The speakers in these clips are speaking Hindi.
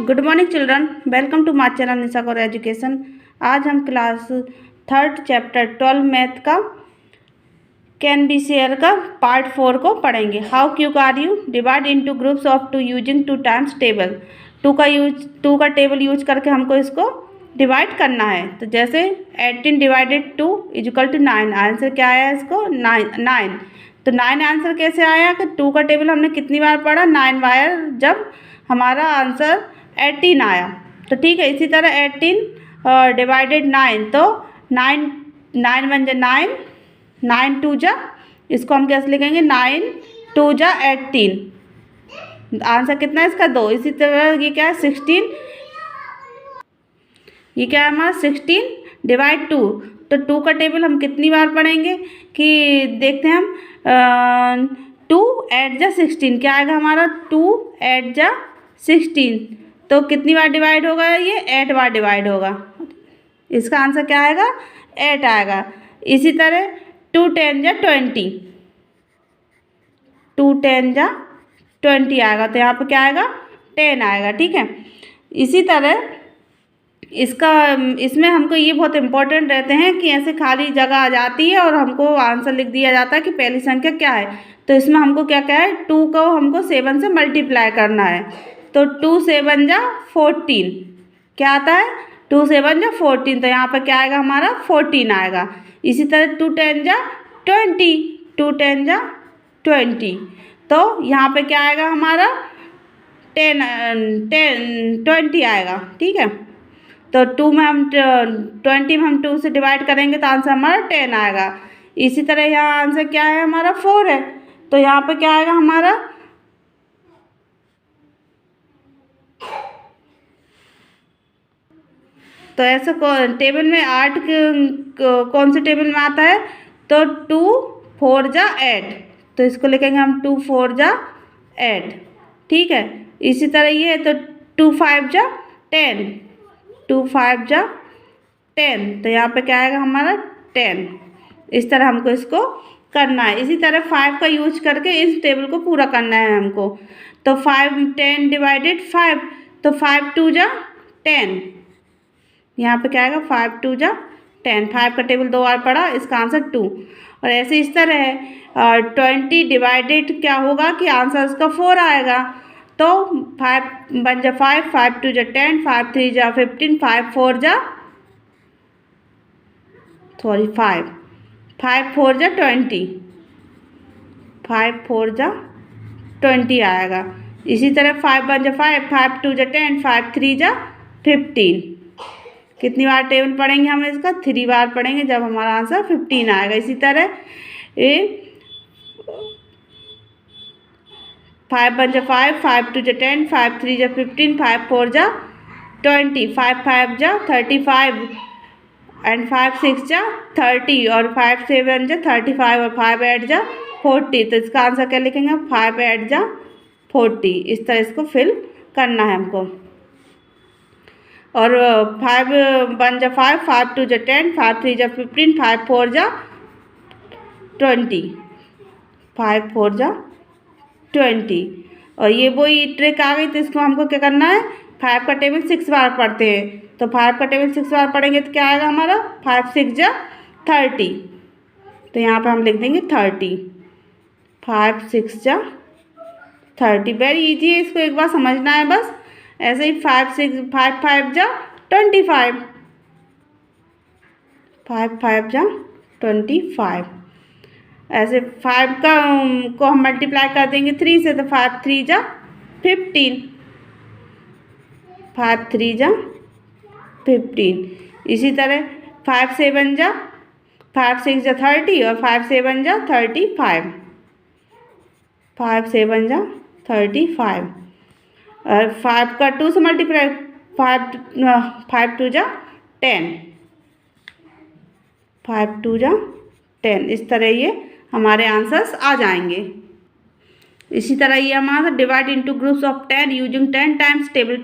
Good morning children, welcome to my channel Nisha Kaur education. आज हम क्लास थर्ड चैप्टर 12 मैथ का कैन बी शेयर का पार्ट 4 को पढ़ेंगे। हाउ क्यू are you divide into groups of 2 using 2 times table. 2 का टेबल यूज करके हमको इसको डिवाइड करना है। तो जैसे 18 डिवाइडेड 2 इजिकल टू 9। आंसर क्या आया इसको? 9। तो 9 आंसर कैसे आया कि 2 का टेबल हमने कितनी बार पढ़ा? 9 बार, जब हमारा आंसर 18 आया। तो ठीक है, इसी तरह 18 डिवाइडेड 9, तो 9 बन जा 9, 9 2 जा, इसको हम कैसे लिखेंगे? 9 2 जा 18। आंसर कितना है इसका? 2। इसी तरह ये क्या है? 16। ये क्या है हमारा? 16 डिवाइड 2। तो 2 का टेबल हम कितनी बार पढ़ेंगे कि देखते हैं हम। 2 8 जा 16 क्या आएगा हमारा? 2 8 जा 16। तो कितनी बार डिवाइड होगा? ये 8 बार डिवाइड होगा। इसका आंसर क्या आएगा? 8 आएगा। इसी तरह 2 10 जा 20, 2 10 जा 20 आएगा। तो यहाँ पे क्या आएगा? 10 आएगा। ठीक है, इसी तरह इसमें हमको ये बहुत इंपॉर्टेंट रहते हैं कि ऐसे खाली जगह आ जाती है और हमको आंसर लिख दिया जाता है कि पहली संख्या क्या है। तो इसमें हमको क्या क्या है? 2 को हमको 7 से मल्टीप्लाई करना है। तो 2 7 जा 14 क्या आता है? 2 7 जा 14। तो यहाँ पर क्या आएगा हमारा? 14 आएगा। इसी तरह 2 10 जा 20, 2 10 जा 20। तो यहाँ पे क्या आएगा हमारा? 20 आएगा। ठीक है, तो 2 में हम 20 में हम 2 से डिवाइड करेंगे तो आंसर हमारा 10 आएगा। इसी तरह यहाँ आंसर क्या है हमारा? 4 है। तो यहाँ पे क्या आएगा हमारा? तो ऐसे टेबल में 8 कौन से टेबल में आता है? तो 2 4 जा 8। तो इसको लिखेंगे हम 2 4 जा 8। ठीक है, इसी तरह ये है तो 2 5 जा 10, 2 5 जा 10। तो यहाँ पे क्या आएगा हमारा? 10। इस तरह हमको इसको करना है। इसी तरह 5 का यूज करके इस टेबल को पूरा करना है हमको। तो 5 10 डिवाइडेड 5, तो 5 2 जा 10। यहाँ पे क्या आएगा? 5 2 जा 10। 5 का टेबल 2 बार पढ़ा, इसका आंसर 2। और ऐसे इस तरह है 20 डिवाइडेड क्या होगा कि आंसर उसका 4 आएगा। तो 5 1 जा 5, 5 2 जा 10, 5 3 जा 15, 5 4 जा 5 4 जा 20, 5 4 जा 20 आएगा। इसी तरह 5 1 जा 5, 5 2 जा 10, 5 3 जा 15। कितनी बार टेबल पढ़ेंगे हम इसका? 3 बार पढ़ेंगे, जब हमारा आंसर 15 आएगा। इसी तरह 5 1 जा 5, 5 2 जा 10, 5 3 जा 15, 5 4 जा 20, 5 5 जा 35 एंड 5 6 जा 30 और 5 7 जा 35 और 5 8 जा 40। तो इसका आंसर क्या लिखेंगे? 5 8 जा 40। इस तरह इसको फिल करना है हमको। और 5 1 जा 5, 5 2 जा 10, 5 3 जा 15, 5 4 जा 20, 5 4 जा 20। और ये वही ट्रिक आ गई। तो इसको हमको क्या करना है? 5 का टेबल 6 बार पढ़ते हैं। तो 5 का टेबल 6 बार पढ़ेंगे तो क्या आएगा हमारा? 5 6 जा 30। तो यहाँ पे हम लिख देंगे 30, 5 6 जा 30। वेरी इजी है, इसको एक बार समझना है बस। ऐसे ही 5 5 जा 25, 5 5 जा 25। ऐसे 5 का को हम मल्टीप्लाई कर देंगे 3 से, तो 5 3 जा 15, 5 3 जा 15। इसी तरह 5 7 जा 5 6 जा 30 और 5 7 जा 35, 5 7 जा 35। और 5 का 2 से मल्टीप्लाई 5 2 जा 10, 5 2 जा 10। इस तरह ये हमारे आंसर्स आ जाएंगे। इसी तरह ये हमारा divide into groups of 10 using 10 times table.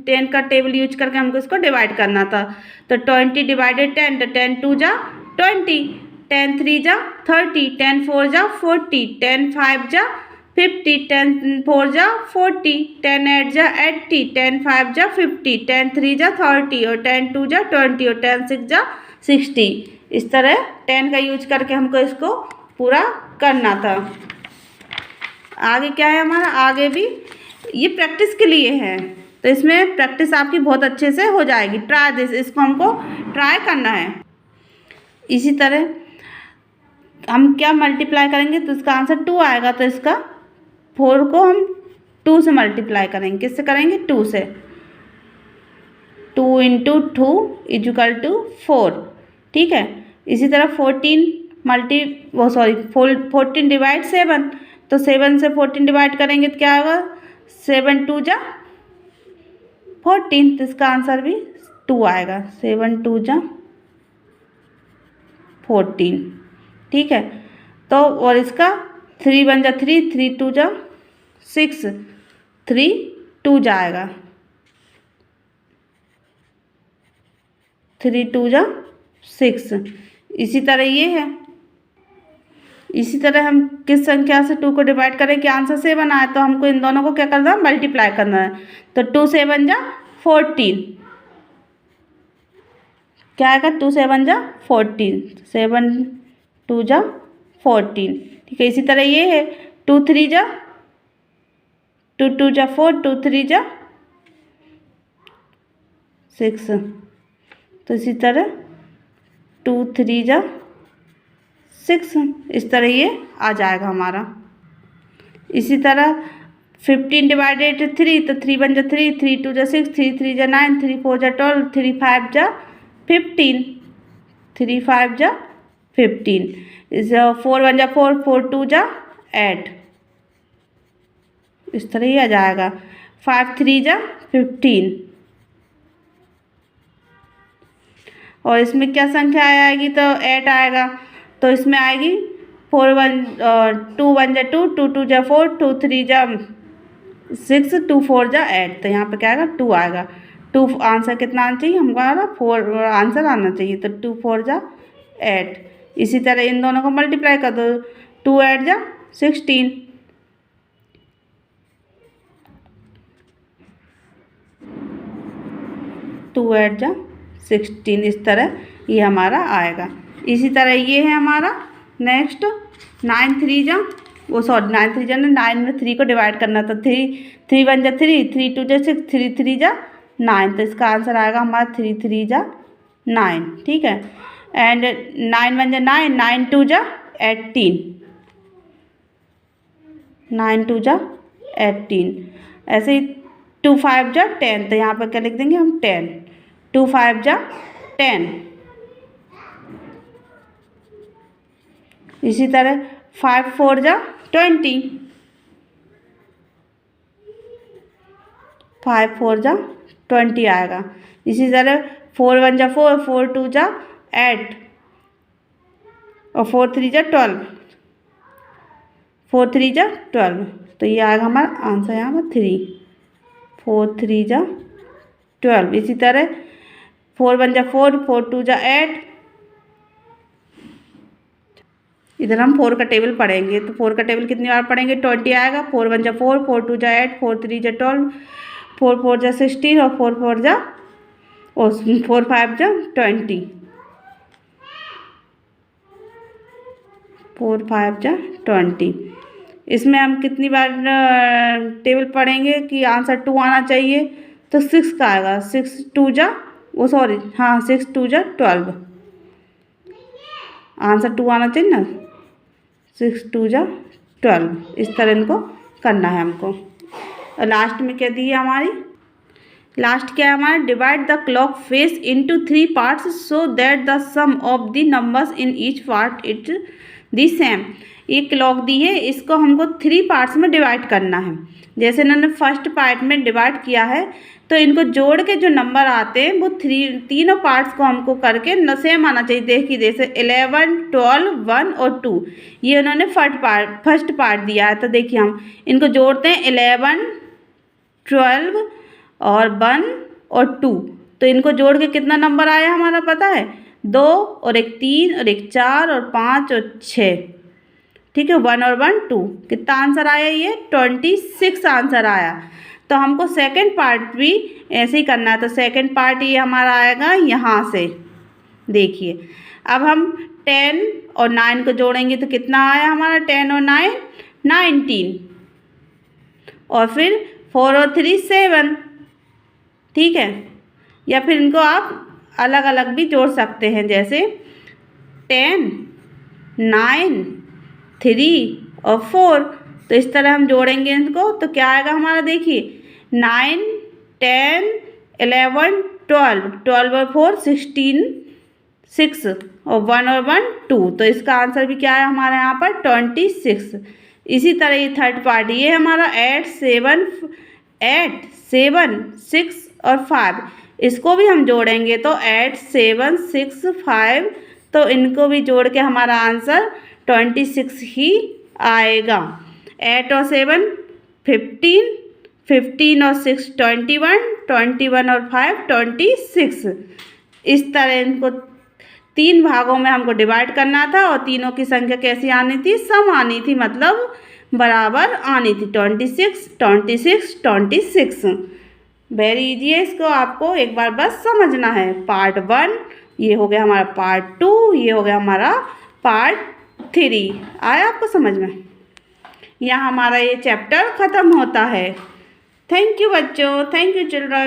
10 का टेबल यूज करके हमको इसको डिवाइड करना था। तो 20 डिवाइडेड 10, तो 10 2 जा 20, 10 3 जा 30, 10 4 जा 40, 10 5 जा 50, 10 4 जा 40, 10 8 जा 80, 10 5 जा 50, 10 3 जा 30 और 10 2 जा 20 और 10 6 जा 60। इस तरह 10 का यूज करके हमको इसको पूरा करना था। आगे क्या है हमारा, आगे भी ये प्रैक्टिस के लिए है, तो इसमें प्रैक्टिस आपकी बहुत अच्छे से हो जाएगी। ट्राई दिस, इसको हमको ट्राई करना है। इसी तरह हम क्या मल्टीप्लाई करेंगे तो इसका आंसर 2 आएगा, तो इसका 4 को हम 2 से मल्टीप्लाई करेंगे। किससे करेंगे, 2 से। 2 × 2 = 4, ठीक है। इसी तरह 14 डिवाइड 7, तो 7 से 14 डिवाइड करेंगे तो क्या होगा, 7 2 जा 14, तो इसका आंसर भी 2 आएगा। 7 2 जा 14, ठीक है। तो और इसका 3 1 जा 3, 3 2 जा 6, 3 2 जाएगा, 3 2 जा 6। इसी तरह ये है। इसी तरह हम किस संख्या से 2 को डिवाइड करें कि आंसर 7 आए, तो हमको इन दोनों को क्या करना है, मल्टीप्लाई करना है। तो 2 7 जा 14, क्या आएगा, 2 7 जा 14, 7 2 जा 14, ठीक है। इसी तरह ये है 2 3 जा 2 2 जा 4, 2 3 जा 6, तो इसी तरह 2 3 जा 6, इस तरह ये आ जाएगा हमारा। इसी तरह 15 डिवाइडेड 3, तो 3 1 जा 3, 3 2 जा 6, 3 3 जा 9, 3 4 जा 12, 3 5 जा 15, 3 5 जा 15, इस 4 1 जा 4, 4 2 जा 8, इस तरह ही आ जाएगा। 5 3 जा 15, और इसमें क्या संख्या आएगी, तो 8 आएगा, तो इसमें आएगी 4 1 2 1 जा 2, 2 2 जा 4, 2 3 जा 6, 2 4 जा 8, तो यहाँ पे क्या आएगा, 2 आएगा। 2 आंसर कितना आना चाहिए हमको, आ रहा 4 आंसर आना चाहिए, तो 2 4 जा 8। इसी तरह इन दोनों को मल्टीप्लाई कर दो, 2 8 जा 16, 2 8 जा 16, इस तरह ये हमारा आएगा। इसी तरह ये है हमारा नेक्स्ट 9 3 जा 9 में 3 को डिवाइड करना, तो 3 1 जा 3, 3 2 जा 6, 3 3 जा 9, तो इसका आंसर आएगा हमारा 3 3 जा 9, ठीक है। एंड 9 1 जा 9, 9 2 जा 18, 9 2 जा 18, ऐसे ही 2 5 जा 10, तो यहाँ पर क्या लिख देंगे हम 10, 2 5 जा 10। इसी तरह 5 4 जा 20, 5 4 जा 20 आएगा। इसी तरह 4 1 जा 4, 4 2 जा 8, और 4 3 जा 12, 4 3 जा 12, तो ये आएगा हमारा आंसर यहाँ पर 3, 4 3 जा 12। इसी तरह 4 1 जा 4, 4 2 जा 8, इधर हम 4 का टेबल पढ़ेंगे, तो 4 का टेबल कितनी बार पढ़ेंगे, 20 आएगा। 4 1 जा 4, 4 2 जा 8, 4 3 जा 12, 4 4 जा 16, और 4 5 जा 20, 4 5 जा 20। इसमें हम कितनी बार टेबल पढ़ेंगे कि आंसर 2 आना चाहिए, तो 6 का आएगा। 6 2 जा 6 2 जा 12, आंसर 2 आना चाहिए ना, 6 2 जा 12, इस तरह इनको करना है हमको। और लास्ट में क्या दी है हमारी, लास्ट क्या है हमारा, divide the clock face into 3 parts so that the sum of the numbers in each part it the same. ये क्लॉक दी है, इसको हमको 3 पार्ट्स में डिवाइड करना है। जैसे इन्होंने फर्स्ट पार्ट में डिवाइड किया है, तो इनको जोड़ के जो नंबर आते हैं वो तीनों पार्ट्स को हमको करके सेम आना चाहिए। देखिए जैसे 11 12 1 और 2, ये उन्होंने फर्स्ट पार्ट दिया है, तो देखिए हम इनको जोड़ते हैं 11 12 और 1 और 2, तो इनको जोड़ के कितना नंबर आया हमारा पता है, 2 और एक 3 और एक 4 और 5 और 6, ठीक है, 1 और 1 2। कितना आंसर आया? ये 26 आंसर आया। तो हमको सेकंड पार्ट भी ऐसे ही करना है। तो सेकंड पार्ट ये हमारा आएगा यहाँ से, देखिए। अब हम 10 और 9 को जोड़ेंगे तो कितना आया हमारा? 10 और 9 19, और फिर 4 और 3 7, ठीक है। या फिर इनको आप अलग अलग भी जोड़ सकते हैं, जैसे 10 9 3 और 4। तो इस तरह हम जोड़ेंगे इनको तो क्या आएगा हमारा? देखिए 9 10 11 12, 12 और 4 16 6, और 1 और 1 2। तो इसका आंसर भी क्या है हमारे यहाँ पर? 26। इसी तरह ये थर्ड पार्ट ये हमारा 8 7 6 और 5, इसको भी हम जोड़ेंगे तो 8 7 6 5। तो इनको भी जोड़ के हमारा आंसर 26 ही आएगा। 8 और 7 15, 15 और 6 21, 21 और 5 26। इस तरह इनको 3 भागों में हमको डिवाइड करना था, और तीनों की संख्या कैसी आनी थी? सम आनी थी, मतलब बराबर आनी थी। 26 26 26। वेरी इजी है, इसको आपको एक बार बस समझना है। पार्ट 1 ये हो गया हमारा, पार्ट 2 ये हो गया हमारा, पार्ट 3 आया आपको समझ में? यहाँ हमारा ये चैप्टर ख़त्म होता है। थैंक यू बच्चों, थैंक यू चिल्ड्रन।